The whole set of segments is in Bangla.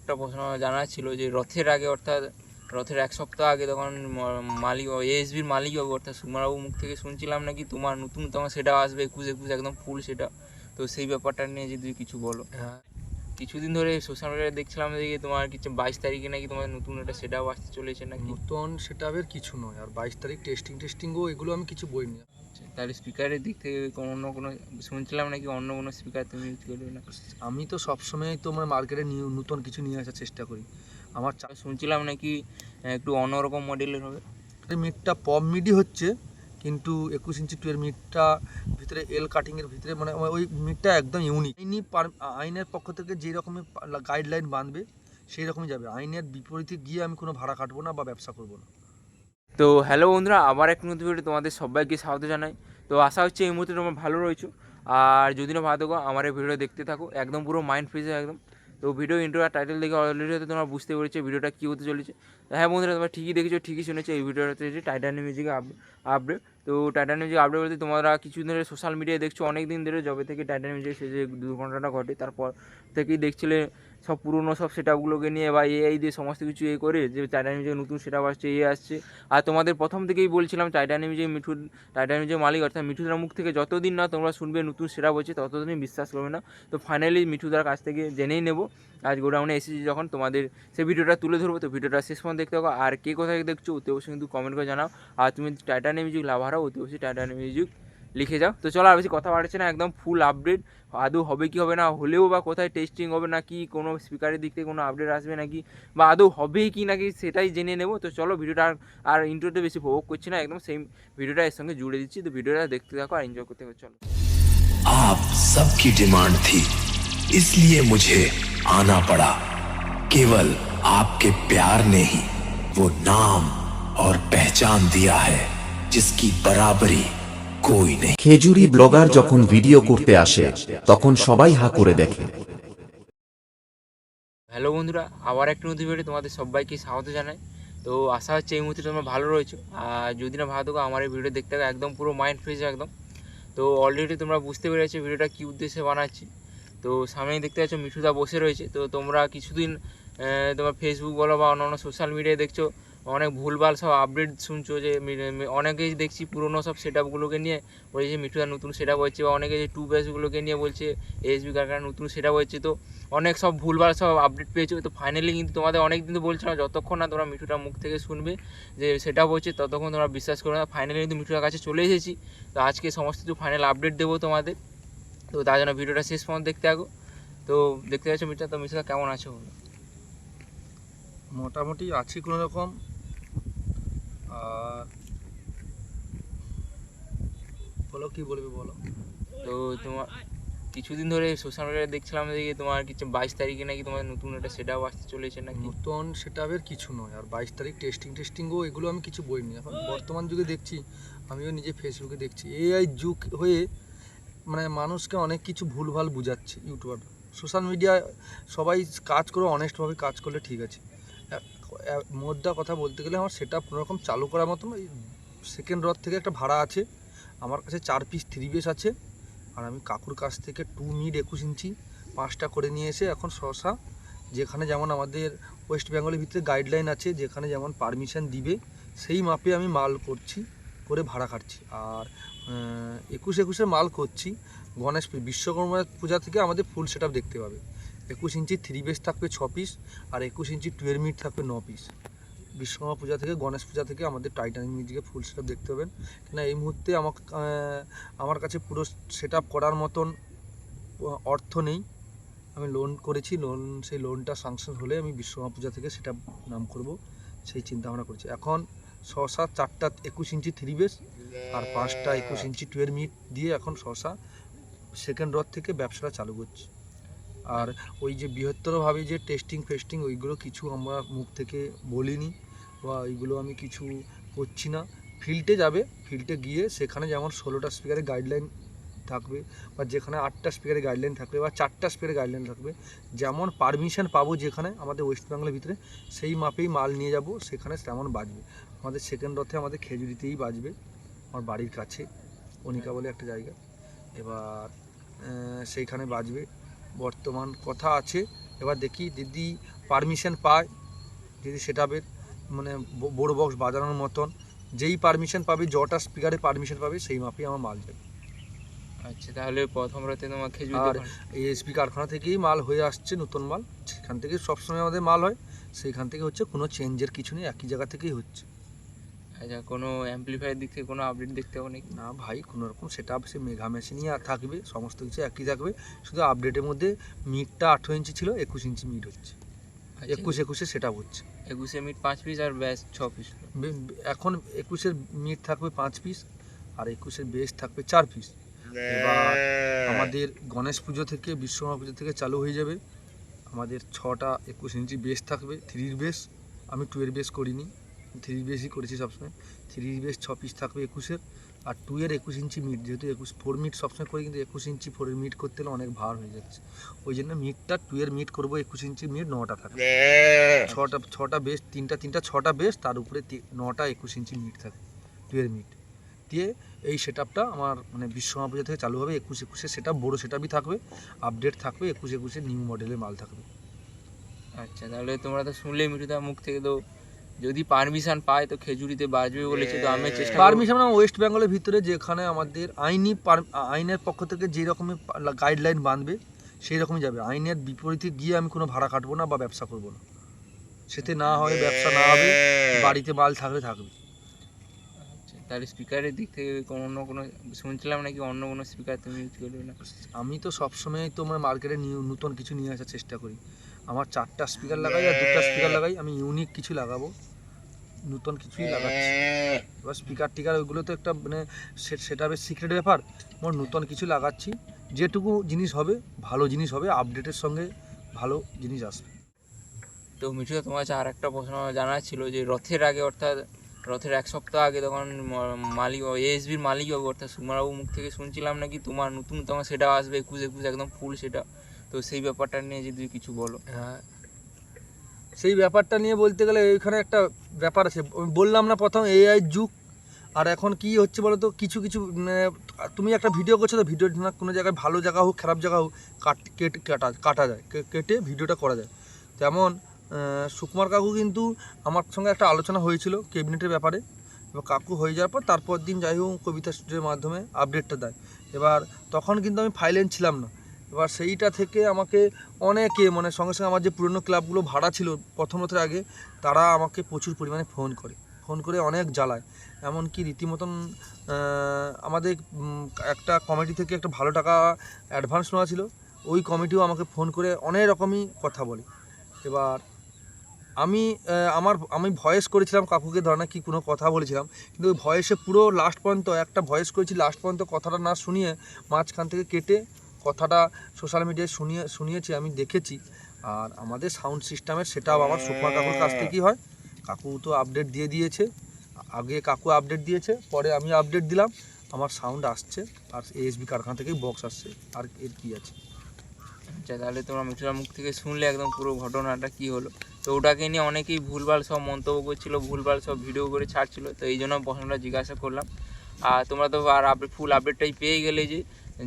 একটা প্রশ্ন জানার ছিল যে রথের আগে অর্থাৎ রথের এক সপ্তাহ আগে তখন মালিক এএসবির মালিকবাবু অর্থাৎ সুকুমারবাবুর মুখ থেকে শুনছিলাম নাকি তোমার নতুন সেটা আসবে 21 একদম ফুল সেটা, তো সেই ব্যাপারটা নিয়ে যদি কিছু বলো। হ্যাঁ, কিছুদিন ধরে সোশ্যাল মিডিয়ায় দেখছিলাম যে তোমার কিছু 22 তারিখে নাকি তোমার নতুন একটা সেটাও আসতে চলেছে নাকি। নতুন সেটআপের কিছু নয়, আর 22 তারিখ টেস্টিংও এগুলো আমি কিছু বলিনি। তাহলে স্পিকারের দিক থেকে অন্য কোনো শুনছিলাম নাকি অন্য কোনো স্পিকার তুমি ইউজ করবে না। আমি তো সবসময় তোমার মার্কেটে নতুন কিছু নিয়ে আসার চেষ্টা করি। আমার শুনছিলাম নাকি একটু অন্যরকম মডেলের হবে। মিটটা পপ মিডি হচ্ছে, কিন্তু 21 ইঞ্চি 2 এর মিটটা ভিতরে এল কাটিংয়ের ভিতরে মানে ওই মিটটা একদম ইউনিক। আইনের পক্ষ থেকে যেই রকমের গাইডলাইন বাঁধবে সেই রকমই যাবে। আইনের বিপরীতে গিয়ে আমি কোনো ভাড়া কাটবো না বা ব্যবসা করবো না। তো হ্যালো বন্ধুরা, আবার এক নতুন ভিডিও তোমাদের সবাইকে স্বাগত জানাই। তো আশা হচ্ছে এই মুহূর্তে তোমরা ভালো রয়েছো, আর যদি না ভালো থাকো আমার এই ভিডিও দেখতে থাকো, একদম পুরো মাইন্ড ফ্রেশ একদম। তো ভিডিও ইন্ট্রো আর টাইটেল দেখে অলরেডি হয়তো তোমরা বুঝতে পেরেছো ভিডিওটা কী হতে চলেছে। হ্যাঁ বন্ধুরা, তোমরা ঠিকই দেখেছো, ঠিকই শুনেছো, এই ভিডিওটা হচ্ছে টাইটানিক মিউজিক আপডেট। তো টাইটানিক মিউজিক আপডেট বলতে তোমরা কিছুদিন ধরে সোশ্যাল মিডিয়ায় দেখছো, অনেক দিন ধরে যবে থেকে টাইটানিক মিউজিক সে যে দুর্ঘটনাটা ঘটে তারপর থেকেই দেখছিলে সব পুরনো সব সেটআপগুলোকে নিয়ে বা এআই দিয়ে সমস্ত কিছু করে যে টাইটানিক মিউজিক নতুন সেটআপ আসছে, আসছে। আর তোমাদের প্রথম থেকেই বলছিলাম টাইটানিক মিউজিক মালিক অর্থাৎ মিঠুদার মুখ থেকে যতদিন না তোমরা শুনবে নতুন সেটআপ হচ্ছে ততদিনই বিশ্বাস করবে না। তো ফাইনালি মিঠুদার কাছ থেকে জেনেই নেবো, আজ গোডাউনে এসেছি যখন তোমাদের সেই ভিডিওটা তুলে ধরবো। তো ভিডিওটা শেষ পর্যন্ত দেখতে হবে, আর কে কোথায় দেখছো অতি অবশ্যই কিন্তু কমেন্ট করে জানাও। আর তুমি টাইটানিক মিউজিক লাভার হও অতি অবশ্যই টাইটানিক মিউজিক লিখে যাও। তো চলো আর বেশি কথা বাড়ছে না, একদম ফুল আপডেট আদৌ হবে কি হবে না, হলেও বা কোথায় টেস্টিং হবে নাকি, কোনো স্পিকারের দিক থেকে কোনো আপডেট আসবে নাকি, বা আদৌ হবে কি নাকি সেটাই জেনে নেবো। তো চলো ভিডিওটা আর ইন্ট্রোতে বেশি প্রভোগ করছি না, একদম সেম ভিডিওটা এর সঙ্গে জুড়ে দিচ্ছি। তো ভিডিওটা দেখতে থাকো আর এনজয় করতে থাকো, চলো। आप सबकी डिमांड थी, इसलिए मुझे आना पड़ा। केवल आपके प्यार ने ही वो नाम और पहचान दिया है जिसकी बराबरी कोई नहीं। খেজুরি ব্লগার যখন ভিডিও করতে আসে তখন সবাই হা করে দেখে। হ্যালো বন্ধুরা, আবার একটা নতুন ভিডিও তোমাদের সবাইকে স্বাগত জানাই। তো আশা হচ্ছে এই মুহূর্তে তোমরা ভালো রয়েছো, আর যদি না ভালো থাকো আমার এই ভিডিও দেখতে থাকো, একদম পুরো মাইন্ড ফ্রেশ একদম। তো অলরেডি তোমরা বুঝতে পেরেছো ভিডিওটা কী উদ্দেশ্যে বানাচ্ছি। তো সামনেই দেখতে পাচ্ছ মিঠুদা বসে রয়েছে। তো তোমরা কিছুদিন তোমার ফেসবুক বলো বা অন্যান্য সোশ্যাল মিডিয়ায় দেখছো অনেক ভুলভাল সব আপডেট শুনছো, যে অনেকেই দেখছি পুরোনো সব সেটআপগুলোকে নিয়ে বলছে যে মিঠুদা নতুন সেটআপ হচ্ছে, বা অনেকে যে টু বেসগুলোকে নিয়ে বলছে এএসবি কারখানা নতুন সেটআপ হচ্ছে। তো অনেক সব ভুলভাল সব আপডেট পেয়েছো। তো ফাইনালি কিন্তু তোমাদের অনেক দিন তো বলছিলাম যতক্ষণ না তোমরা মিঠুটার মুখ থেকে শুনবে যে সেটআপ হচ্ছে ততক্ষণ তোমরা বিশ্বাস করবে না। ফাইনালি কিন্তু মিঠুটার কাছে চলে এসেছি। তো আজকে সমস্ত কিছু ফাইনাল আপডেট দেবো তোমাদের। তো তার জন্য ভিডিওটা শেষ পর্যন্ত দেখতে থাকো। তো দেখতে পাচ্ছ মিঠুদা, তো মিঠুদা কেমন আছো? মোটামুটি আছি কোনো রকম। আর বলো, কি বলবে বলো। তো তোমার কিছুদিন ধরে সোশ্যাল মিডিয়ায় দেখছিলাম যে তোমার কিছু 22 তারিখে নাকি তোমার নতুন একটা সেটআপ আসতে চলেছে নাকি। নতুন সেটআপের কিছু নয়, আর 22 তারিখ টেস্টিংও এগুলো আমি কিছু বলিনি। এখন বর্তমান যুগে দেখছি, আমিও নিজে ফেসবুকে দেখছি এআই যুগ হয়ে মানে মানুষকে অনেক কিছু ভুলভাল বুঝাচ্ছে ইউটিউবার। সোশ্যাল মিডিয়ায় সবাই কাজ করে অনেস্টভাবে কাজ করলে ঠিক আছে। মোদ্দা কথা বলতে গেলে আমার সেটআপ কোনোরকম চালু করার মতন ওই সেকেন্ড রথ থেকে একটা ভাড়া আছে। আমার কাছে 4 পিস 3 বেস আছে, আর আমি কাকুর কাছ থেকে 2 মিড 21 ইঞ্চি 5টা করে নিয়ে এসে এখন সহসা যেখানে যেমন আমাদের ওয়েস্ট বেঙ্গলের ভিতরে গাইডলাইন আছে, যেখানে যেমন পারমিশন দিবে সেই মাপে আমি মাল করছি, করে ভাড়া খাচ্ছি। আর 21 মাল করছি গণেশ বিশ্বকর্মা পূজা থেকে আমাদের ফুল সেটআপ দেখতে পাবে। 21 ইঞ্চি 3 বেস থাকবে 6 পিস, আর 21 ইঞ্চি 12 মিড থাকবে 9 পিস। বিশ্বকর্মা পূজা থেকে গণেশ পূজা থেকে আমাদের টাইটানিক মিউজিকে ফুল সেটআপ দেখতে পাবেন। কেন এই মুহূর্তে আমার কাছে পুরো সেটআপ করার মতন অর্থ নেই। আমি লোন করেছি, সেই লোনটা স্যাংশন হলে আমি বিশ্বকর্মা পূজা থেকে সেটআপ নাম করব, সেই চিন্তা ভাবনা করছি। এখন 4টা 21 ইঞ্চি 3 বেস আর 5টা 21 ইঞ্চি 12 মিড দিয়ে এখন সেকেন্ড রথ থেকে ব্যবসাটা চালু করছি। আর ওই যে বৃহত্তরভাবে যে টেস্টিং ওইগুলো কিছু আমরা মুখ থেকে বলিনি, বা ওইগুলো আমি কিছু করছি না। ফিল্ডে যাবে, ফিল্ডে গিয়ে সেখানে যেমন 16টা স্পিকারের গাইডলাইন থাকবে, বা যেখানে 8টা স্পিকারের গাইডলাইন থাকবে, বা 4টা স্পিকারের গাইডলাইন থাকবে, যেমন পারমিশন পাবো যেখানে আমাদের ওয়েস্ট বেঙ্গলের ভিতরে সেই মাপেই মাল নিয়ে যাব, সেখানে তেমন বাজবে। আমাদের সেকেন্ড রথে আমাদের খেজুরিতেই বাজবে, আমার বাড়ির কাছে অনিকা বলে একটা জায়গা। এবার সেইখানে বাজবে বর্তমান কথা আছে। এবার দেখি যদি পারমিশন পায়, যদি সেটআপের মানে বড় বক্স বাজানোর মতন যেই পারমিশন পাবে, যটা স্পিকারে পারমিশন পাবে সেই মাপেই আমার মাল যাবে। আচ্ছা, তাহলে প্রথম রাতে তোমার আর খেজুরিতে এই এসপি কারখানা থেকেই মাল হয়ে আসছে, নতুন মাল, সেখান থেকে সবসময় আমাদের মাল হয়, সেইখান থেকে হচ্ছে, কোনো চেঞ্জের কিছু নেই, একই জায়গা থেকেই হচ্ছে। আচ্ছা, কোনো অ্যাম্পলিফায়ার দিক থেকে কোনো আপডেট দেখতে হবে নাকি? না ভাই, কোনো রকম সেটআপ সে মেঘা মেশিনই থাকবে, সমস্ত কিছু একই থাকবে, শুধু আপডেটের মধ্যে মিটটা 18 ইঞ্চি ছিল, 21 ইঞ্চি মিট হচ্ছে, 21 সেটআপ হচ্ছে। 21 মিট 5 পিস আর ব্যাস 6 পিস। এখন 21-এর মিট থাকবে 5 পিস আর 21-এর বেস থাকবে 4 পিস। এবার আমাদের গণেশ পুজো থেকে, বিশ্বকর্মা পুজো থেকে চালু হয়ে যাবে আমাদের 6টা 21 ইঞ্চি বেস থাকবে, 3 বেস। আমি 2 বেস করিনি, 3 বেসই করেছি সবসময়। 3 বেস 6 পিস থাকবে 21-এর, আর 2-এর 21 ইঞ্চি মিট, যেহেতু 4 মিট সবসময় করি, কিন্তু 21 ইঞ্চি 4-এর মিট করতে হলে অনেক ভার হয়ে যাচ্ছে, ওই জন্য মিটটা 2-এর মিট করবো, 21 ইঞ্চি মিট 9টা থাকবে, 6টা বেস, 6টা বেস, তার উপরে 9টা 21 ইঞ্চি মিট থাকবে 2-এর মিট দিয়ে। এই সেটআপটা আমার মানে বিশ্বকর্মা পুজো থেকে চালু হবে। 21-এর সেটআপ, বড়ো সেটআপই থাকবে, আপডেট থাকবে, 21-এর নিউ মডেলের মাল থাকবে। আচ্ছা, তাহলে তোমরা তো শুনলেই মিঠুদার মুখ থেকে, তো যদি পারমিশন পায় তো খেজুরিতে বাজবে বলেছে, তো আমি চেষ্টা করব। পারমিশন ওয়েস্ট বেঙ্গলের ভিতরে যেখানে আমাদের আইনের পক্ষ থেকে যে রকমের গাইডলাইন বাঁধবে সেই রকমই যাবে। আইনের বিপরীতে গিয়ে আমি কোনো ভাড়া কাটবো না বা ব্যবসা করবো না, সেতে না হয় ব্যবসা না হবে, বাড়িতে মাল থাকলে থাকবে। আচ্ছা, তাহলে স্পিকারের দিক থেকে অন্য কোনো শুনছিলাম নাকি অন্য কোনো স্পিকার তুমি ইউজ করবে না? আমি তো সবসময় তো মানে মার্কেটে নতুন কিছু নিয়ে আসার চেষ্টা করি। আমার 4টা স্পিকার লাগাই আর 2টা স্পিকার লাগাই, আমি ইউনিক কিছু লাগাবো, নতুন কিছুই লাগাচ্ছি। এবার স্পিকার টিকার ওইগুলো তো একটা মানে সেটা বেশ সিক্রেট ব্যাপার, আমার নতুন কিছু লাগাচ্ছি, যেটুকু জিনিস হবে ভালো জিনিস হবে, আপডেটের সঙ্গে ভালো জিনিস আসবে। তো মিঠুদা, তোমার কাছে আর একটা প্রশ্ন জানার ছিল, যে রথের আগে, অর্থাৎ রথের 1 সপ্তাহ আগে, তখন মালিক এএসবির মালিক হবে, অর্থাৎ সুকুমারবাবু মুখ থেকে শুনছিলাম নাকি তোমার নতুন সেটা আসবে 21 একদম ফুল সেটা, তো সেই ব্যাপারটা নিয়ে যদি কিছু বলো। হ্যাঁ, সেই ব্যাপারটা নিয়ে বলতে গেলে এইখানে একটা ব্যাপার আছে, আমি বললাম না প্রথম এআই যুগ, আর এখন কি হচ্ছে বলো তো, কিছু কিছু তুমি একটা ভিডিও করছো, তো ভিডিও না কোনো জায়গায় ভালো জায়গা হোক খারাপ জায়গা হোক কাটা যায়, কেটে ভিডিওটা করা যায়। তেমন সুকুমার কাকু কিন্তু আমার সঙ্গে একটা আলোচনা হয়েছিল ক্যাবিনেটের ব্যাপারে, এবার কাকু হয়ে যাওয়ার পর তারপর দিন যাই হোক কবিতা স্টুডিওর মাধ্যমে আপডেটটা দেয়। এবার তখন কিন্তু আমি ফাইলেন ছিলাম না, এবার সেইটা থেকে আমাকে অনেকে মানে সঙ্গে সঙ্গে আমার যে পুরনো ক্লাবগুলো ভাড়া ছিল প্রথম রথের আগে, তারা আমাকে প্রচুর পরিমাণে ফোন করে অনেক জ্বালায়, এমনকি রীতিমতন আমাদের একটা কমিটি থেকে একটা ভালো টাকা অ্যাডভান্স নেওয়া ছিল, ওই কমিটিও আমাকে ফোন করে অনেক রকমই কথা বলে। এবার আমি ভয়েস করেছিলাম কাকুকে, ধরে না কি কোনো কথা বলেছিলাম, কিন্তু ওই ভয়েসে পুরো লাস্ট পর্যন্ত একটা ভয়েস করেছি, লাস্ট পর্যন্ত কথাটা না শুনিয়ে মাঝখান থেকে কেটে কথাটা সোশ্যাল মিডিয়ায় শুনিয়েছি, আমি দেখেছি। আর আমাদের সাউন্ড সিস্টেমের সেটাও আমার সুকুমার কাকুর কাছ থেকেই হয়, কাকু তো আপডেট দিয়ে দিয়েছে, আগে কাকু আপডেট দিয়েছে, পরে আমি আপডেট দিলাম, আমার সাউন্ড আসছে, আর এএসবি কারখানা থেকেই বক্স আসছে, আর এর কী আছে। আচ্ছা, তাহলে তোমরা মিঠুদার মুখ থেকে শুনলে একদম পুরো ঘটনাটা কী হলো, তো ওটাকে নিয়ে অনেকেই ভুলভাল সব মন্তব্য করছিল, ভুলভাল সব ভিডিও করে ছাড়ছিল, তো এই জন্য প্রশ্নটা জিজ্ঞাসা করলাম। আর তোমরা তো আর ফুল আপডেটটাই পেয়ে গেলে,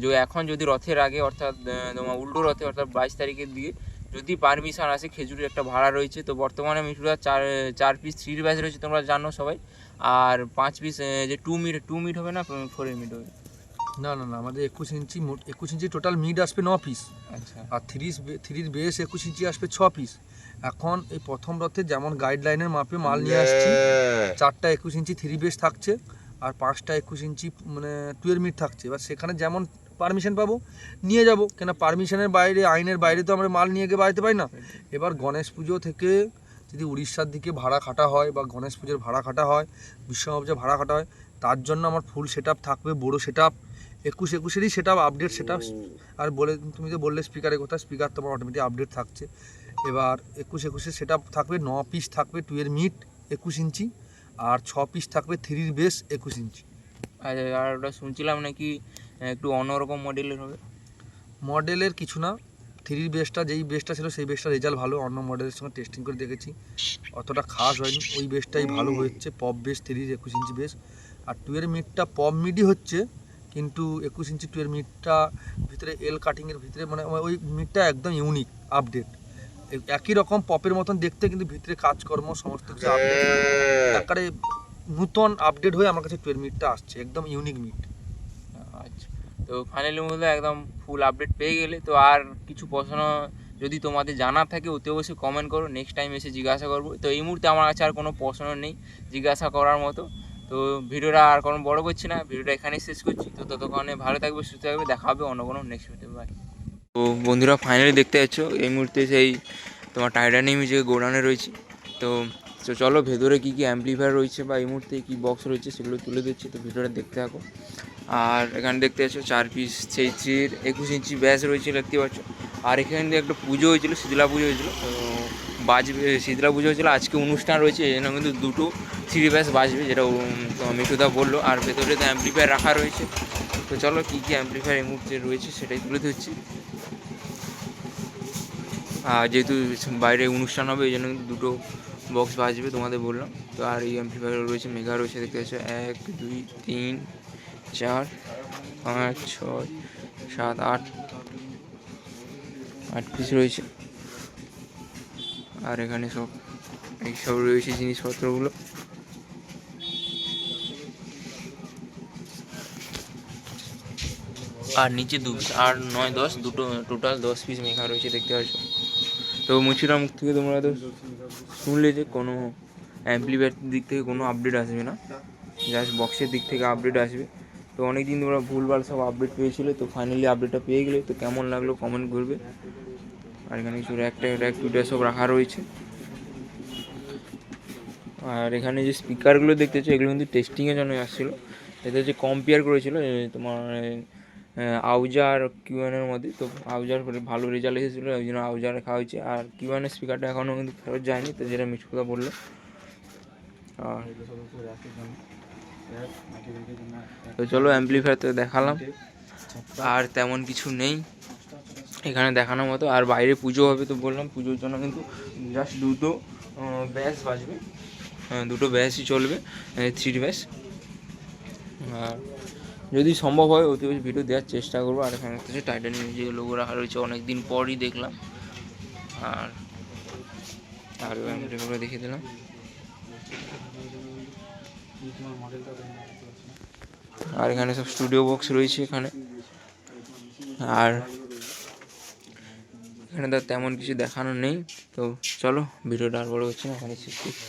যে এখন যদি রথের আগে, অর্থাৎ তোমার উল্টো রথে, অর্থাৎ 22 তারিখের দিকে যদি পারমিশন আসে, খেজুরির একটা ভাড়া রয়েছে, তো বর্তমানে মিঠুরা 4 পিস 3 ব্যাচ রয়েছে, তোমরা জানো সবাই, আর 5 পিস যে 2 মিট হবে না 4 মিট হবে? না, আমাদের 21 ইঞ্চি টোটাল মিড আসবে 9 পিস, আচ্ছা, আর থ্রির বেস 21 ইঞ্চি আসবে 6 পিস। এখন এই প্রথম রথে যেমন গাইডলাইনের মাপে মাল নিয়ে আসছি, 4টা 21 ইঞ্চি 3 বেস থাকছে, আর 5টা 21 ইঞ্চি মানে 2 মিড থাকছে। এবার সেখানে যেমন পারমিশন পাবো নিয়ে যাব, কেন পারমিশনের বাইরে, আইনের বাইরে তো আমরা মাল নিয়ে গিয়ে বাড়াতে পারি না। এবার গণেশ পুজো থেকে যদি উড়িষ্যার দিকে ভাড়া খাটা হয়, বা গণেশ পুজোর ভাড়া খাটা হয়, বিশ্বকর্মা পুজোর ভাড়া খাটা হয়, তার জন্য আমার ফুল সেটআপ থাকবে, বড়ো সেটআপ, 21-এরই সেটআপ, আপডেট সেটআপ। আর তুমি যে বললে স্পিকারের কথা, স্পিকার তোমার অটোমেটিক আপডেট থাকছে। এবার 21-এর সেটআপ থাকবে, 9 পিস থাকবে 2 মিট 21 ইঞ্চি, আর 6 পিস থাকবে 3 বেস 21 ইঞ্চি। আর ওটা শুনছিলাম নাকি একটু অন্যরকম মডেলের হবে? মডেলের কিছু না, 3 বেসটা যেই বেসটা ছিল সেই বেসটা রেজাল্ট ভালো, অন্য মডেলের সঙ্গে টেস্টিং করে দেখেছি, অতটা খাস হয়নি, ওই বেসটাই ভালো হচ্ছে, পপ বেস 3 21 ইঞ্চি বেস। আর 2 মিটটা পপ মিডই হচ্ছে, কিন্তু 21 ইঞ্চি 2 মিটটা ভিতরে এল কাটিংয়ের ভিতরে, মানে ওই মিটটা একদম ইউনিক আপডেট। একই রকম পপের মতন দেখতে, কিন্তু ভিতরে কাজকর্ম সমস্ত কিছু আপডেট একেবারে নূতন আপডেট হয়ে আমার কাছে 12 মিনিটটা আসছে, একদম ইউনিক মিট। আচ্ছা, তো ফাইনালি মধ্যে একদম ফুল আপডেট পেয়ে গেলে তো আর কিছু প্রশ্ন যদি তোমাদের জানার থাকে অতি অবশ্যই কমেন্ট করো, নেক্সট টাইম এসে জিজ্ঞাসা করবো। তো এই মুহূর্তে আমার কাছে আর কোনো প্রশ্ন নেই জিজ্ঞাসা করার মতো। তো ভিডিওটা আর কোনো বড় করছি না, ভিডিওটা এখানেই শেষ করছি। তো ততক্ষণে ভালো থাকবে, সুস্থ থাকবে, দেখা হবে অন্য কোনো নেক্সট ভিডিও। বাই। তো বন্ধুরা ফাইনালি দেখতে পাচ্ছ এই মুহূর্তে সেই তোমার টাইটানিয়াম যে গোডাউনে রয়েছে। তো তো চলো ভেতরে কী কী অ্যাম্পলিফায়ার রয়েছে বা এই মুহূর্তে কী বক্স রয়েছে সেগুলো তুলে দিচ্ছি, তো ভিডিওটা দেখতে থাকো। আর এখানে দেখতে পাচ্ছ 4 পিস সেই 21 ইঞ্চি ব্যাস রয়েছে দেখতে পাচ্ছ। আর এখানে দিয়ে একটা পুজো হয়েছিল, শীতলা পুজো হয়েছিল, তো বাজবে, শীতলা পুজো হয়েছিল, আজকে অনুষ্ঠান রয়েছে, এই জন্য কিন্তু 2টো থ্রি ব্যাস বাজবে, যেটা মিঠুদা বললো। আর ভেতরে তো অ্যাম্পলিফায়ার রাখা রয়েছে। তো চলো কী কী অ্যাম্পলিফায়ার এই মুহূর্তে রয়েছে সেটাই তুলে ধরছি। আর যেহেতু বাইরে অনুষ্ঠান হবে এই জন্য কিন্তু 2টো বক্স বাজবে তোমাদের বললাম। তো আর এই অ্যাম্পলিফায়ার রয়েছে, মেগা রয়েছে দেখতে পাচ্ছ, 1 2 3 4 5 6 7 8 পিস রয়েছে। আর এখানে এইসব রয়েছে জিনিসপত্রগুলো। আর নিচে 2 পিস, 8 9 10 দুটো টোটাল 10 পিস মেঘা রয়েছে দেখতে পাচ্ছ। তো মুচিরা মুখ থেকে তোমরা তো শুনলে যে কোনো অ্যাম্পলিফায়ার দিক থেকে কোনো আপডেট আসবে না, জাস্ট বক্সের দিক থেকে আপডেট আসবে। তো অনেক দিন তোমরা ভুলভাল সব আপডেট পেয়েছিলে, তো ফাইনালি আপডেটটা পেয়ে গেলে তো কেমন লাগলো কমেন্ট করবে। আর এখানে কিছু র্যাক টুটা সব রাখা রয়েছে। আর এখানে যে স্পিকারগুলো দেখতেছো এগুলো কিন্তু টেস্টিংয়ের জন্য আসছিলো, এতে যে কম্পেয়ার করেছিল তোমার আউজা আর কিউএনের মধ্যে। তো আউজার ভালো রেজাল্ট এসেছিলো, ওই জন্য আউজার রাখা হয়েছে। আর কিউএনের স্পিকারটা এখনও কিন্তু ফেরত যায়নি, তো যেটা মিঠু কথা বললো। আর তো চলো অ্যাম্পলিফায়ার তো দেখালাম, আর তেমন কিছু নেই এখানে দেখানোর মতো। আর বাইরে পুজো হবে, তো বললাম পুজোর জন্য কিন্তু জাস্ট 2টো ব্যাস বাজবে, 2টো ব্যাসই চলবে, 3 ব্যাস। আর যদি সম্ভব হয় অতি বেশি ভিডিও দেওয়ার চেষ্টা করবো। আর এখানে হচ্ছে টাইটানিয়াম যে লোগো রাখা রয়েছে, অনেক দিন পরই দেখলাম। আর আর অ্যাম্পলিফায়ার দেখিয়ে দিলাম। আর এখানে সব স্টুডিও বক্স রয়েছে এখানে। আর এখানে তো তেমন কিছু দেখানো নেই, তো চলো ভিডিওটা আর বড় হচ্ছে না, এখানে শেষ করছি।